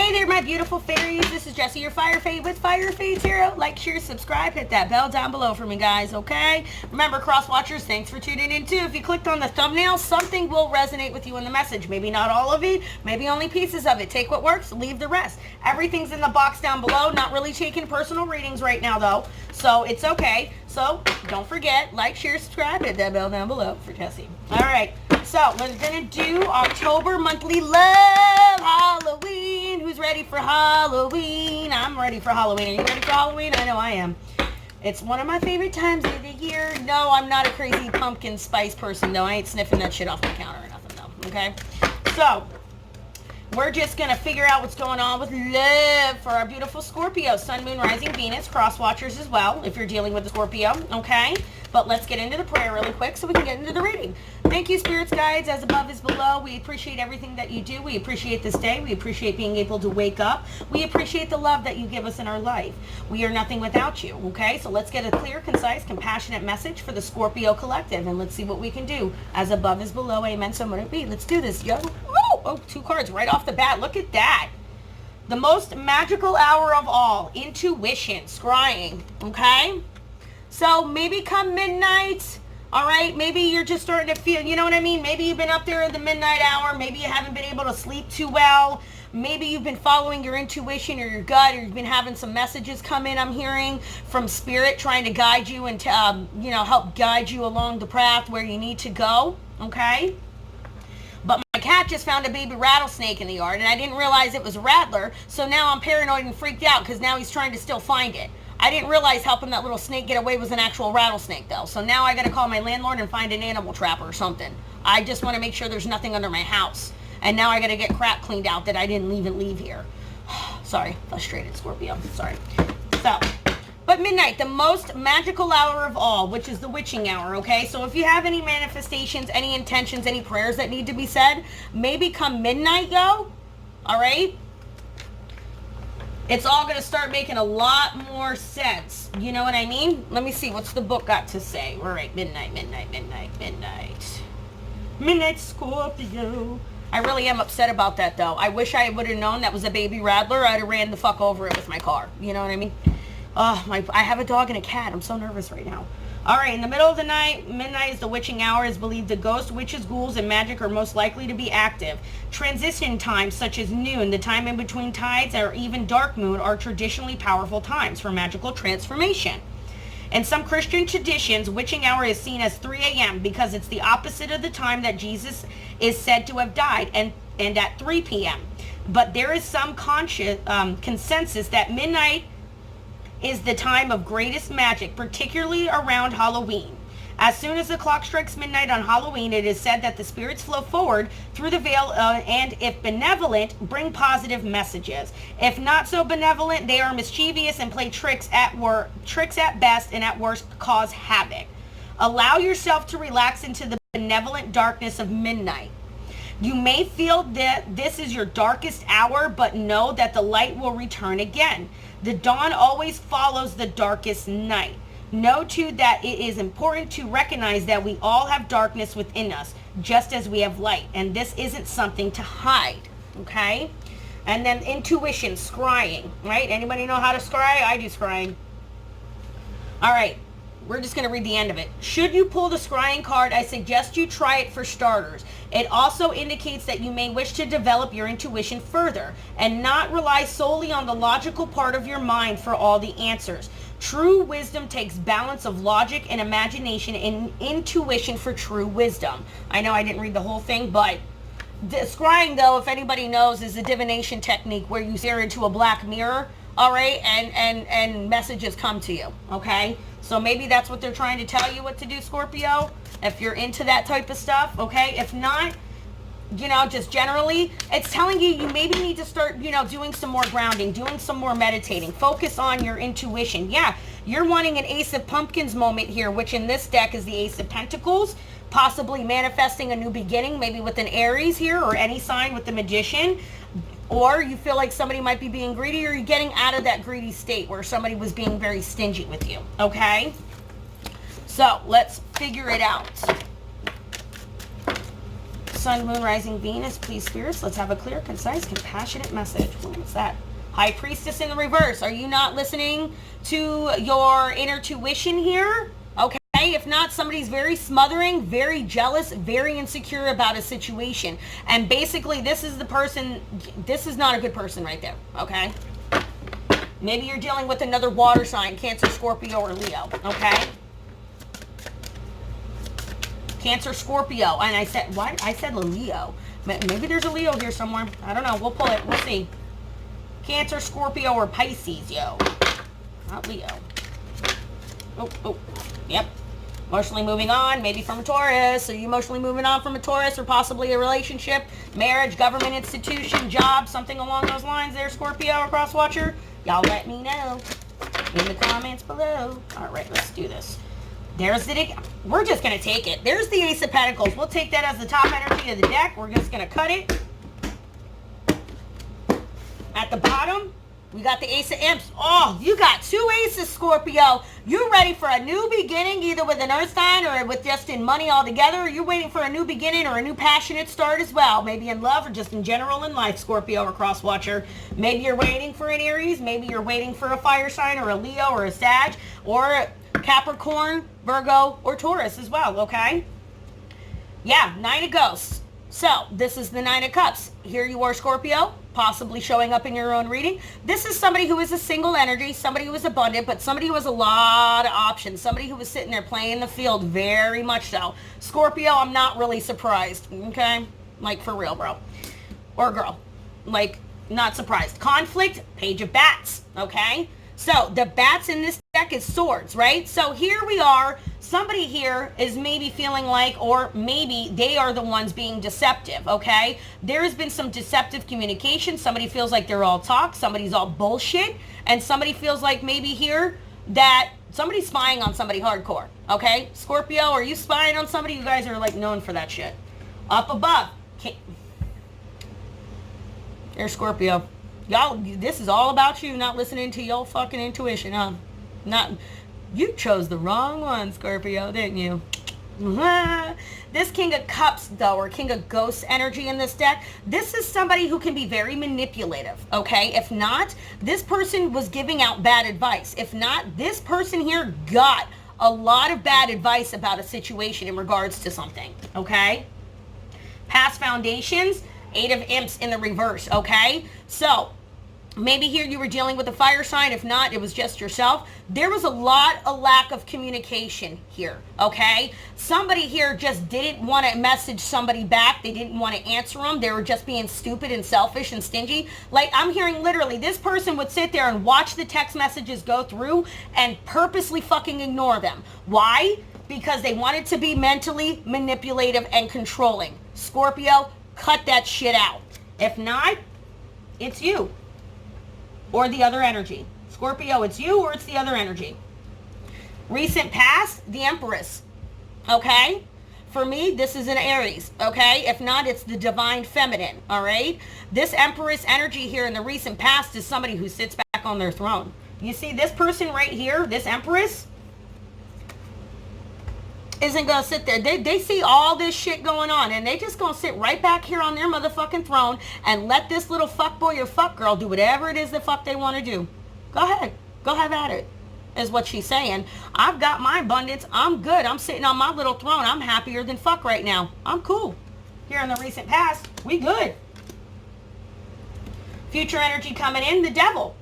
Hey there, my beautiful fairies. This is Jessie, your Fire Fae with Fire Fae Tarot. Like, share, subscribe, hit that bell down below for me, guys, okay? Remember, cross watchers, thanks for tuning in, too. If you clicked on the thumbnail, something will resonate with you in the message. Maybe not all of it, maybe only pieces of it. Take what works, leave the rest. Everything's in the box down below. Not really taking personal readings right now, though, so it's okay. So, don't forget, like, share, subscribe, hit that bell down below for Jessie. All right, so we're going to do October monthly love Halloween. Who's ready for Halloween? I'm ready for Halloween. Are you ready for Halloween? I know I am. It's one of my favorite times of the year. No, I'm not a crazy pumpkin spice person, though. I ain't sniffing that shit off my counter or nothing, though, okay? So, we're just going to figure out what's going on with love for our beautiful Scorpio. Sun, Moon, Rising, Venus, cross watchers as well, if you're dealing with the Scorpio, okay? But let's get into the prayer really quick so we can get into the reading. Thank you, spirits, guides, as above is below. We appreciate everything that you do. We appreciate this day. We appreciate being able to wake up. We appreciate the love that you give us in our life. We are nothing without you, okay? So let's get a clear, concise, compassionate message for the Scorpio collective, and let's see what we can do. As above is below, amen, so let it be. Let's do this, yo. Oh, 2 cards right off the bat. Look at that. The most magical hour of all, intuition, scrying, okay? So maybe come midnight, all right? Maybe you're just starting to feel, you know what I mean? Maybe you've been up there in the midnight hour. Maybe you haven't been able to sleep too well. Maybe you've been following your intuition or your gut, or you've been having some messages come in, I'm hearing, from spirit trying to guide you and, you know, help guide you along the path where you need to go, okay? But my cat just found a baby rattlesnake in the yard, and I didn't realize it was a rattler, so now I'm paranoid and freaked out because now he's trying to still find it. I didn't realize helping that little snake get away was an actual rattlesnake, though. So now I got to call my landlord and find an animal trapper or something. I just want to make sure there's nothing under my house. And now I got to get crap cleaned out that I didn't even leave here. Sorry, frustrated Scorpio. Sorry. So, but midnight, the most magical hour of all, which is the witching hour, okay? So if you have any manifestations, any intentions, any prayers that need to be said, maybe come midnight, yo. All right? It's all going to start making a lot more sense. You know what I mean? Let me see. What's the book got to say? All right, midnight, midnight, midnight, midnight. Midnight Scorpio. I really am upset about that, though. I wish I would have known that was a baby rattler. I'd have ran the fuck over it with my car. You know what I mean? Oh, I have a dog and a cat. I'm so nervous right now. All right, in the middle of the night, midnight is the witching hour. Is believed the ghosts, witches, ghouls, and magic are most likely to be active. Transition times such as noon, the time in between tides, or even dark moon are traditionally powerful times for magical transformation. In some Christian traditions, witching hour is seen as 3 a.m. because it's the opposite of the time that Jesus is said to have died, and at 3 p.m. But there is some consensus that midnight is the time of greatest magic, particularly around Halloween. As soon as the clock strikes midnight on Halloween, it is said that the spirits flow forward through the veil and, if benevolent, bring positive messages. If not so benevolent, they are mischievous and play tricks at best, and at worst cause havoc. Allow yourself to relax into the benevolent darkness of midnight. You may feel that this is your darkest hour, but know that the light will return again. The dawn always follows the darkest night. Know too that it is important to recognize that we all have darkness within us, just as we have light, and this isn't something to hide, okay? And then intuition, scrying, right? Anybody know how to scry? I do scrying. All right, we're just going to read the end of it. Should you pull the scrying card, I suggest you try it for starters. It also indicates that you may wish to develop your intuition further and not rely solely on the logical part of your mind for all the answers. True wisdom takes balance of logic and imagination and intuition for true wisdom. I know I didn't read the whole thing, but the scrying, though, if anybody knows, is a divination technique where you stare into a black mirror, all right, and messages come to you, okay? So maybe that's what they're trying to tell you what to do, Scorpio, if you're into that type of stuff, okay? If not, you know, just generally, it's telling you maybe need to start, you know, doing some more grounding, doing some more meditating. Focus on your intuition. Yeah, you're wanting an Ace of Pumpkins moment here, which in this deck is the Ace of Pentacles, possibly manifesting a new beginning, maybe with an Aries here, or any sign with the Magician. Or you feel like somebody might be being greedy, or you're getting out of that greedy state where somebody was being very stingy with you, okay? So let's figure it out. Sun, Moon, Rising, Venus. Please, spirits, let's have a clear, concise, compassionate message. What's that? High Priestess in the reverse. Are you not listening to your inner tuition here? Okay. If not, somebody's very smothering, very jealous, very insecure about a situation. And basically, this is the person, this is not a good person right there. Okay. Maybe you're dealing with another water sign, Cancer, Scorpio, or Leo. Okay. Cancer, Scorpio. And I said, why? I said Leo. Maybe there's a Leo here somewhere. I don't know. We'll pull it. We'll see. Cancer, Scorpio, or Pisces, yo. Not Leo. Oh. Yep. Emotionally moving on, maybe from a Taurus. Are you emotionally moving on from a Taurus, or possibly a relationship, marriage, government institution, job, something along those lines there, Scorpio or Crosswatcher? Y'all let me know in the comments below. All right, let's do this. There's the, we're just going to take it. There's the Ace of Pentacles. We'll take that as the top energy of the deck. We're just going to cut it. At the bottom, we got the Ace of Imps. Oh, you got two aces, Scorpio. You ready for a new beginning, either with an earth sign or with just in money altogether? Or you're waiting for a new beginning or a new passionate start as well. Maybe in love or just in general in life, Scorpio or Crosswatcher. Maybe you're waiting for an Aries. Maybe you're waiting for a fire sign or a Leo or a Sag or Capricorn, Virgo, or Taurus as well, okay? Yeah, Nine of Ghosts. So, this is the Nine of Cups. Here you are, Scorpio, possibly showing up in your own reading. This is somebody who is a single energy, somebody who is abundant, but somebody who has a lot of options, somebody who was sitting there playing the field, very much so. Scorpio, I'm not really surprised, okay? Like, for real, bro. Or girl. Like, not surprised. Conflict, Page of Bats, okay? So, the bats in this deck is swords, right? So, here we are. Somebody here is maybe feeling like, or maybe they are the ones being deceptive, okay? There has been some deceptive communication. Somebody feels like they're all talk. Somebody's all bullshit. And somebody feels like maybe here that somebody's spying on somebody hardcore, okay? Scorpio, are you spying on somebody? You guys are like known for that shit. Up above. There's Scorpio. Y'all, this is all about you, not listening to your fucking intuition, huh? You chose the wrong one, Scorpio, didn't you? This King of Cups, though, or King of Ghosts energy in this deck, this is somebody who can be very manipulative, okay? If not, this person was giving out bad advice. If not, this person here got a lot of bad advice about a situation in regards to something, okay? Past foundations, Eight of Imps in the reverse, okay? So, maybe here you were dealing with a fire sign. If not, it was just yourself. There was a lack of communication here, okay? Somebody here just didn't want to message somebody back. They didn't want to answer them. They were just being stupid and selfish and stingy. Like, I'm hearing literally, this person would sit there and watch the text messages go through and purposely fucking ignore them. Why? Because they wanted to be mentally manipulative and controlling. Scorpio, cut that shit out. If not, it's you. Or the other energy. Scorpio, it's you or it's the other energy. Recent past, the Empress. Okay? For me, this is an Aries. Okay? If not, it's the Divine Feminine. Alright? This Empress energy here in the recent past is somebody who sits back on their throne. You see this person right here, this Empress, isn't going to sit there. They see all this shit going on, and they just going to sit right back here on their motherfucking throne and let this little fuckboy or fuck girl do whatever it is the fuck they want to do. Go ahead. Go have at it, is what she's saying. I've got my abundance. I'm good. I'm sitting on my little throne. I'm happier than fuck right now. I'm cool. Here in the recent past, we good. Future energy coming in, the Devil.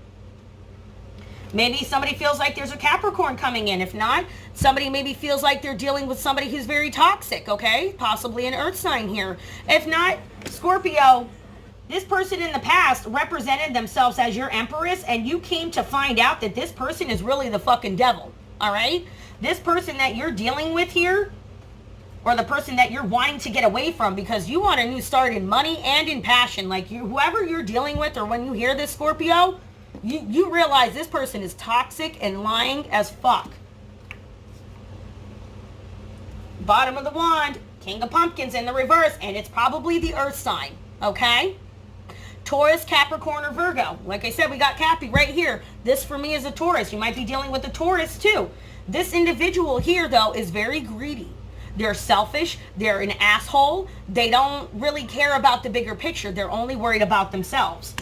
Maybe somebody feels like there's a Capricorn coming in. If not, somebody maybe feels like they're dealing with somebody who's very toxic, okay? Possibly an earth sign here. If not, Scorpio, this person in the past represented themselves as your Empress, and you came to find out that this person is really the fucking devil, all right? This person that you're dealing with here, or the person that you're wanting to get away from because you want a new start in money and in passion. Like, whoever you're dealing with, or when you hear this, Scorpio, you realize this person is toxic and lying as fuck. Bottom of the wand, King of Pumpkins in the reverse, and it's probably the earth sign, okay? Taurus, Capricorn, or Virgo. Like I said, we got Cappy right here. This for me is a Taurus. You might be dealing with a Taurus too. This individual here, though, is very greedy. They're selfish. They're an asshole. They don't really care about the bigger picture. They're only worried about themselves.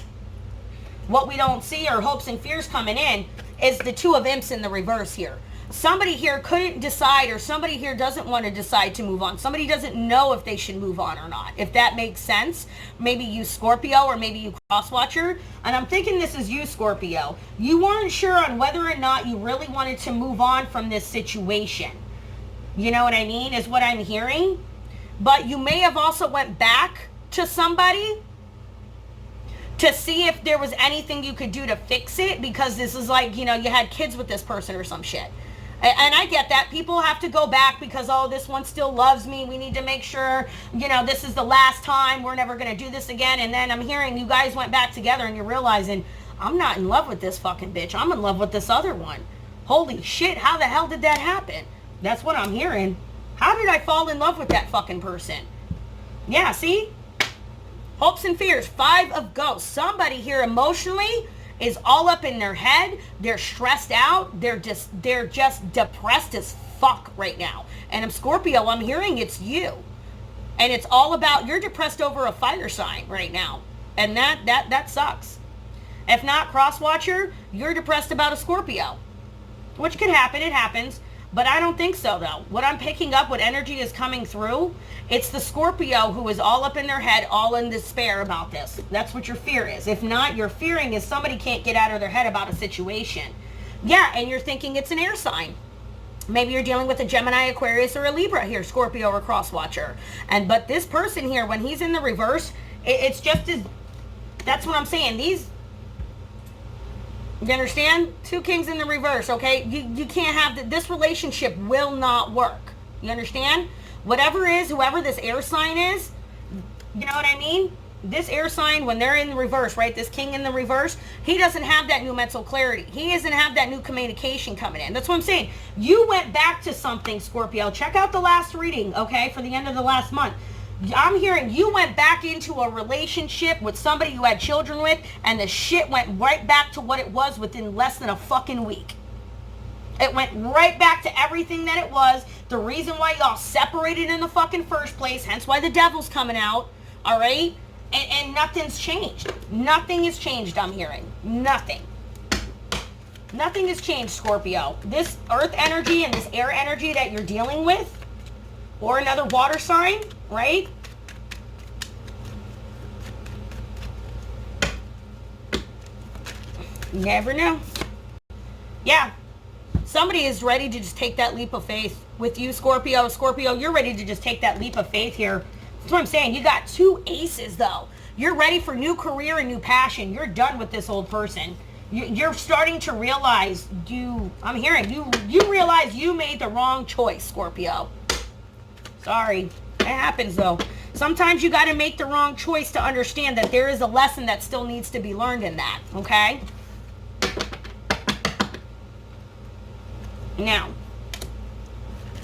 What we don't see are hopes and fears coming in is the Two of Imps in the reverse here. Somebody here couldn't decide, or somebody here doesn't want to decide to move on. Somebody doesn't know if they should move on or not. If that makes sense. Maybe you Scorpio, or maybe you Crosswatcher. And I'm thinking this is you, Scorpio. You weren't sure on whether or not you really wanted to move on from this situation. You know what I mean? Is what I'm hearing. But you may have also went back to somebody to see if there was anything you could do to fix it, because this is like, you know, you had kids with this person or some shit. And I get that. People have to go back because, oh, this one still loves me. We need to make sure, you know, this is the last time. We're never going to do this again. And then I'm hearing you guys went back together and you're realizing, I'm not in love with this fucking bitch. I'm in love with this other one. Holy shit, how the hell did that happen? That's what I'm hearing. How did I fall in love with that fucking person? Yeah, see? Hopes and fears. 5 of Ghosts. Somebody here emotionally is all up in their head. They're stressed out. They're just depressed as fuck right now. And I'm Scorpio. I'm hearing it's you. And it's all about, you're depressed over a fire sign right now. And that sucks. If not, Crosswatcher, you're depressed about a Scorpio. Which could happen. It happens. But I don't think so, though. What I'm picking up, what energy is coming through, it's the Scorpio who is all up in their head, all in despair about this. That's what your fear is. If not, your fearing is somebody can't get out of their head about a situation. Yeah, and you're thinking it's an air sign. Maybe you're dealing with a Gemini, Aquarius, or a Libra here, Scorpio or Crosswatcher. But this person here, when he's in the reverse, it's just as... That's what I'm saying. You understand? 2 kings in the reverse, okay? You can't have... This relationship will not work. You understand? Whatever is, whoever this air sign is, you know what I mean? This air sign, when they're in the reverse, right? This king in the reverse, he doesn't have that new mental clarity. He doesn't have that new communication coming in. That's what I'm saying. You went back to something, Scorpio. Check out the last reading, okay? For the end of the last month. I'm hearing you went back into a relationship with somebody you had children with, and the shit went right back to what it was within less than a fucking week. It went right back to everything that it was. The reason why y'all separated in the fucking first place, hence why the devil's coming out, all right? And nothing's changed. Nothing has changed, I'm hearing. Nothing. Nothing has changed, Scorpio. This earth energy and this air energy that you're dealing with, or another water sign, right? You never know. Yeah. Somebody is ready to just take that leap of faith with you, Scorpio. Scorpio, you're ready to just take that leap of faith here. That's what I'm saying. You got 2 aces, though. You're ready for new career and new passion. You're done with this old person. You're starting to realize I'm hearing you realize you made the wrong choice, Scorpio. Sorry. It happens, though. Sometimes you got to make the wrong choice to understand that there is a lesson that still needs to be learned in that, okay? Now,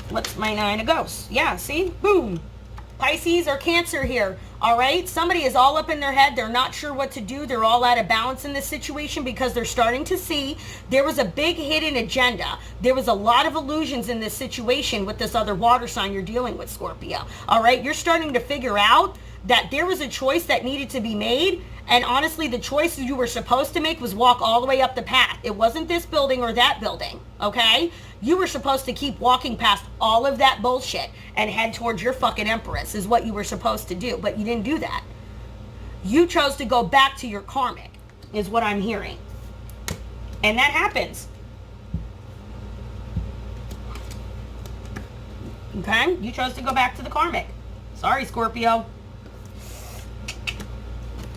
what's my 9 of Ghosts? Yeah, see? Boom. Pisces or Cancer here. All right? Somebody is all up in their head. They're not sure what to do. They're all out of balance in this situation because they're starting to see there was a big hidden agenda. There was a lot of illusions in this situation with this other water sign you're dealing with, Scorpio. All right? You're starting to figure out that there was a choice that needed to be made. And honestly, the choice you were supposed to make was walk all the way up the path. It wasn't this building or that building, okay? You were supposed to keep walking past all of that bullshit and head towards your fucking Empress is what you were supposed to do. But you didn't do that. You chose to go back to your karmic is what I'm hearing. And that happens. Okay? You chose to go back to the karmic. Sorry, Scorpio.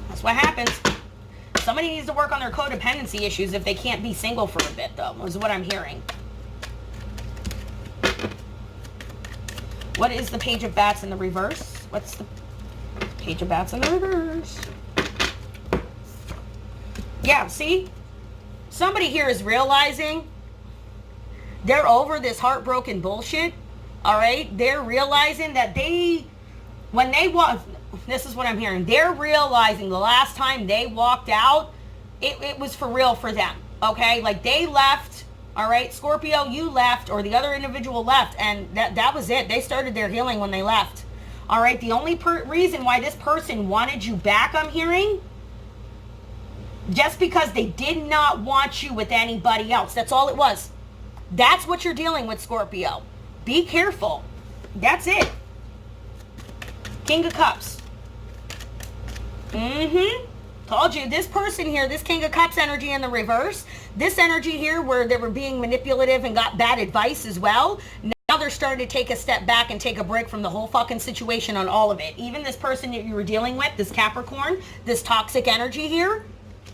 That's what happens. Somebody needs to work on their codependency issues if they can't be single for a bit, though, is what I'm hearing. What is the Page of Bats in the reverse? What's the Page of Bats in the reverse? Yeah, see? Somebody here is realizing they're over this heartbroken bullshit, all right? They're realizing that when they walk... This is what I'm hearing. They're realizing the last time they walked out, it was for real for them, okay? Like, they left All right, Scorpio, you left, or the other individual left, and that was it. They started their healing when they left. All right, the only reason why this person wanted you back, I'm hearing, just because they did not want you with anybody else. That's all it was. That's what you're dealing with, Scorpio. Be careful. That's it. King of Cups. Told you, this person here, this King of Cups energy in the reverse, this energy here where they were being manipulative and got bad advice as well, now they're starting to take a step back and take a break from the whole fucking situation on all of it. Even this person that you were dealing with, this Capricorn, this toxic energy here,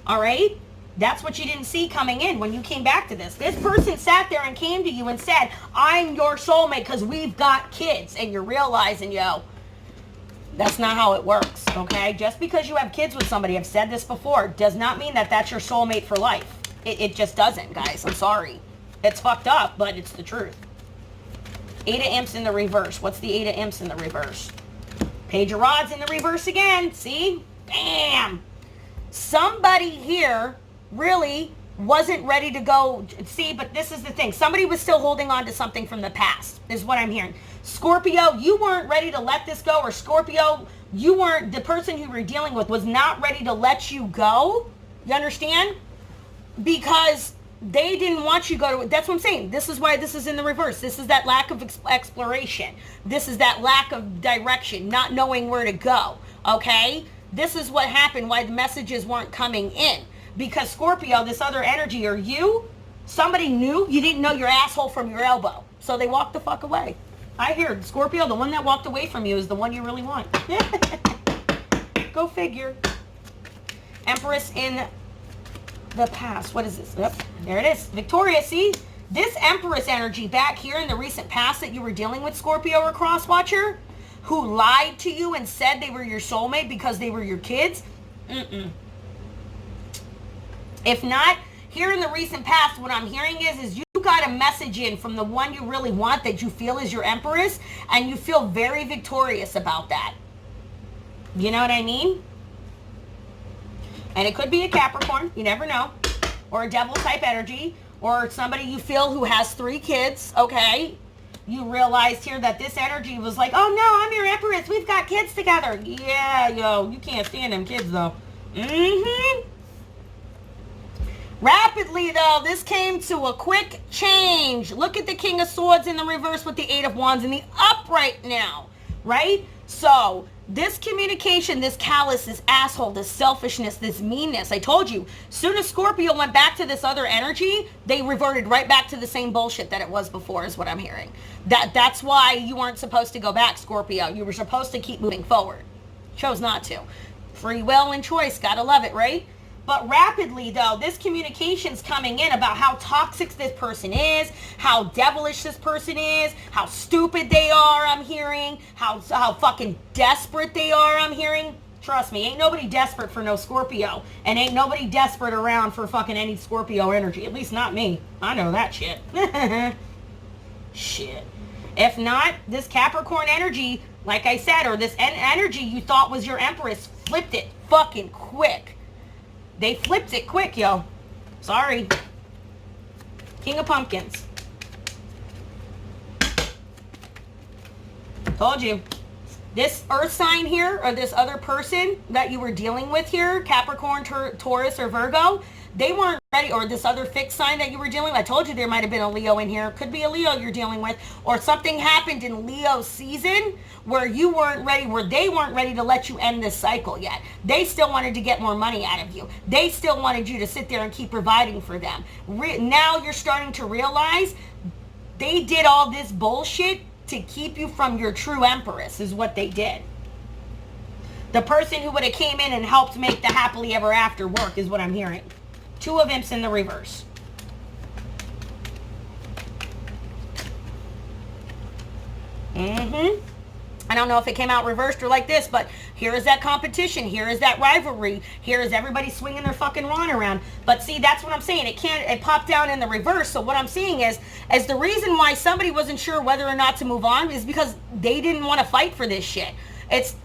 all right? That's what you didn't see coming in when you came back to this. This person sat there and came to you and said, I'm your soulmate because we've got kids. And you're realizing, yo, that's not how it works, okay? Just because you have kids with somebody, I've said this before, does not mean that that's your soulmate for life. It just doesn't, guys. I'm sorry. It's fucked up, but it's the truth. Eight of Imps in the reverse. What's the Eight of Imps in the reverse? Page of Rods in the reverse again. See? Damn. Somebody here really wasn't ready to go. See, but this is the thing. Somebody was still holding on to something from the past, is what I'm hearing. Scorpio, you weren't ready to let this go, or Scorpio, you weren't, the person you were dealing with was not ready to let you go. You understand? Because they didn't want you to go to, that's what I'm saying. This is why this is in the reverse. This is that lack of exploration. This is that lack of direction, not knowing where to go. Okay? This is what happened, why the messages weren't coming in. Because Scorpio, this other energy, or you, somebody knew you didn't know your asshole from your elbow. So they walked the fuck away. I hear Scorpio, the one that walked away from you is the one you really want. Go figure. Empress in the past. What is this? Yep, there it is. Victoria, see? This Empress energy back here in the recent past that you were dealing with, Scorpio or Crosswatcher, who lied to you and said they were your soulmate because they were your kids. If not, here in the recent past, what I'm hearing is you got a message in from the one you really want that you feel is your Empress, and you feel very victorious about that. You know what I mean? And it could be a Capricorn, you never know, or a devil type energy, or somebody you feel who has 3 kids, okay? You realized here that this energy was like, oh no, I'm your Empress, we've got kids together. Yeah, yo, you can't stand them kids though. Rapidly, though, this came to a quick change. Look at the King of Swords in the reverse with the Eight of Wands in the upright now, right? So, this communication, this callous, this asshole, this selfishness, this meanness, I told you, soon as Scorpio went back to this other energy, they reverted right back to the same bullshit that it was before, is what I'm hearing. That's why you weren't supposed to go back, Scorpio. You were supposed to keep moving forward. Chose not to. Free will and choice, gotta love it, right? But rapidly, though, this communication's coming in about how toxic this person is, how devilish this person is, how stupid they are, I'm hearing, how fucking desperate they are, I'm hearing. Trust me, ain't nobody desperate for no Scorpio, and ain't nobody desperate around for fucking any Scorpio energy, at least not me. I know that shit. Shit. If not, this Capricorn energy, like I said, or this energy you thought was your Empress, flipped it fucking quick. They flipped it quick, yo. Sorry. King of Pumpkins. Told you. This earth sign here, or this other person that you were dealing with here, Capricorn, Taurus, or Virgo, they weren't ready, or this other fixed sign that you were dealing with. I told you there might have been a Leo in here. Could be a Leo you're dealing with. Or something happened in Leo's season where you weren't ready, where they weren't ready to let you end this cycle yet. They still wanted to get more money out of you. They still wanted you to sit there and keep providing for them. Now you're starting to realize they did all this bullshit to keep you from your true Empress, is what they did. The person who would have came in and helped make the happily ever after work is what I'm hearing. 2 of Imps in the reverse. I don't know if it came out reversed or like this, but here is that competition. Here is that rivalry. Here is everybody swinging their fucking wand around. But see, that's what I'm saying. It popped down in the reverse. So what I'm seeing is the reason why somebody wasn't sure whether or not to move on is because they didn't want to fight for this shit. It's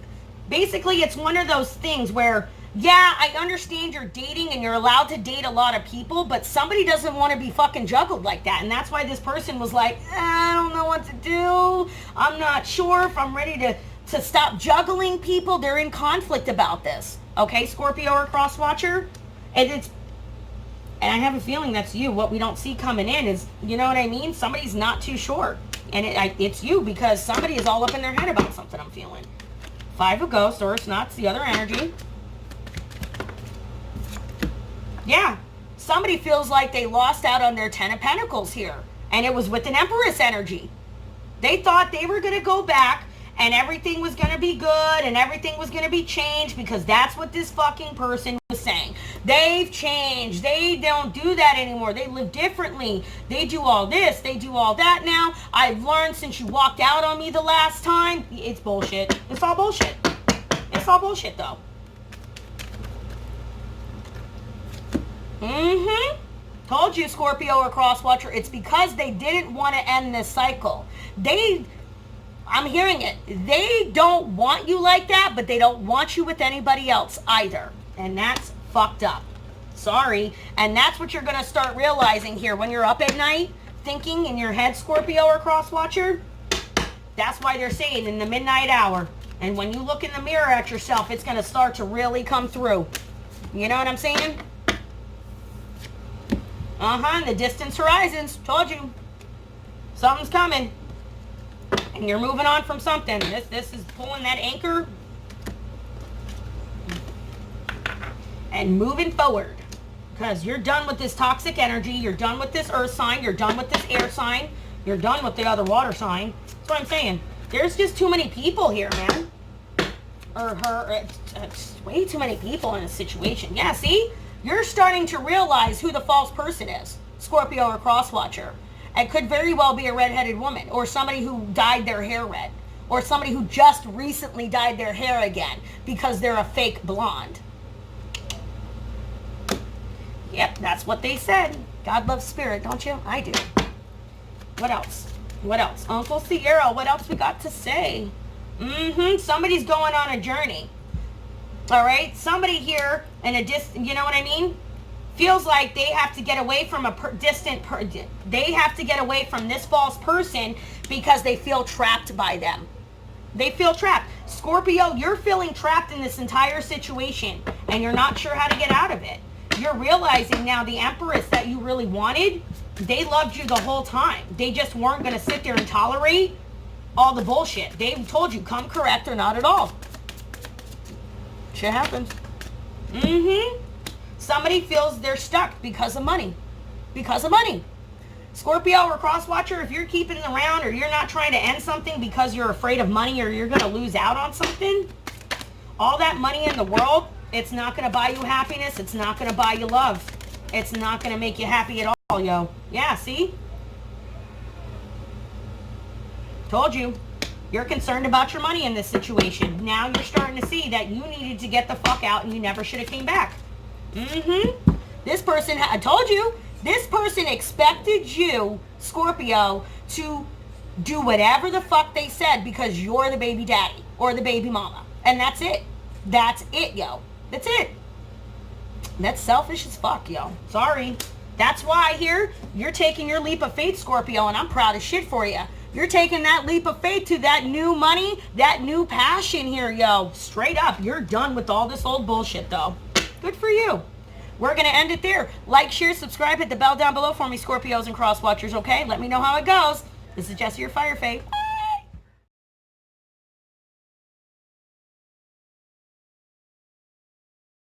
basically, it's one of those things where Yeah, I understand you're dating and you're allowed to date a lot of people, but somebody doesn't want to be fucking juggled like that. And that's why this person was like, I don't know what to do. I'm not sure if I'm ready to stop juggling people. They're in conflict about this. Okay, Scorpio or cross watcher? And I have a feeling that's you. What we don't see coming in is, you know what I mean? Somebody's not too sure. And it's you, because somebody is all up in their head about something, I'm feeling. Five of Ghosts, or it's not, it's the other energy. Yeah, somebody feels like they lost out on their Ten of Pentacles here. And it was with an Empress energy. They thought they were going to go back and everything was going to be good and everything was going to be changed, because that's what this fucking person was saying. They've changed. They don't do that anymore. They live differently. They do all this. They do all that now. I've learned since you walked out on me the last time. It's bullshit. It's all bullshit. It's all bullshit, though. Told you, Scorpio or cross watcher, it's because they didn't want to end this cycle. I'm hearing it. They don't want you like that, but they don't want you with anybody else either. And that's fucked up. Sorry. And that's what you're going to start realizing here when you're up at night, thinking in your head, Scorpio or cross watcher. That's why they're saying in the midnight hour. And when you look in the mirror at yourself, it's going to start to really come through. You know what I'm saying? In the distance horizons. Told you. Something's coming. And you're moving on from something. This is pulling that anchor and moving forward. Because you're done with this toxic energy. You're done with this earth sign. You're done with this air sign. You're done with the other water sign. That's what I'm saying. There's just too many people here, man. It's way too many people in a situation. Yeah, see? You're starting to realize who the false person is. Scorpio or cross watcher. It could very well be a redheaded woman, or somebody who dyed their hair red, or somebody who just recently dyed their hair again because they're a fake blonde. Yep, that's what they said. God loves spirit, don't you? I do. What else? What else? Uncle Sierra, what else we got to say? Somebody's going on a journey. All right? Somebody here in a you know what I mean? Feels like they have to get away from they have to get away from this false person because they feel trapped by them. They feel trapped. Scorpio, you're feeling trapped in this entire situation and you're not sure how to get out of it. You're realizing now the Empress that you really wanted, they loved you the whole time. They just weren't going to sit there and tolerate all the bullshit. They told you, come correct or not at all. Shit happens. Somebody feels they're stuck because of money. Because of money. Scorpio or cross watcher, if you're keeping it around or you're not trying to end something because you're afraid of money or you're going to lose out on something, all that money in the world, it's not going to buy you happiness. It's not going to buy you love. It's not going to make you happy at all, yo. Yeah, see? Told you. You're concerned about your money in this situation. Now you're starting to see that you needed to get the fuck out and you never should have came back. This person, I told you, this person expected you, Scorpio, to do whatever the fuck they said because you're the baby daddy or the baby mama. And that's it. That's it, yo. That's it. That's selfish as fuck, yo. Sorry. That's why here, you're taking your leap of faith, Scorpio, and I'm proud as shit for you. You're taking that leap of faith to that new money, that new passion here, yo. Straight up. You're done with all this old bullshit, though. Good for you. We're going to end it there. Like, share, subscribe, hit the bell down below for me, Scorpios and cross watchers, okay? Let me know how it goes. This is Jessie, your Fire Fae.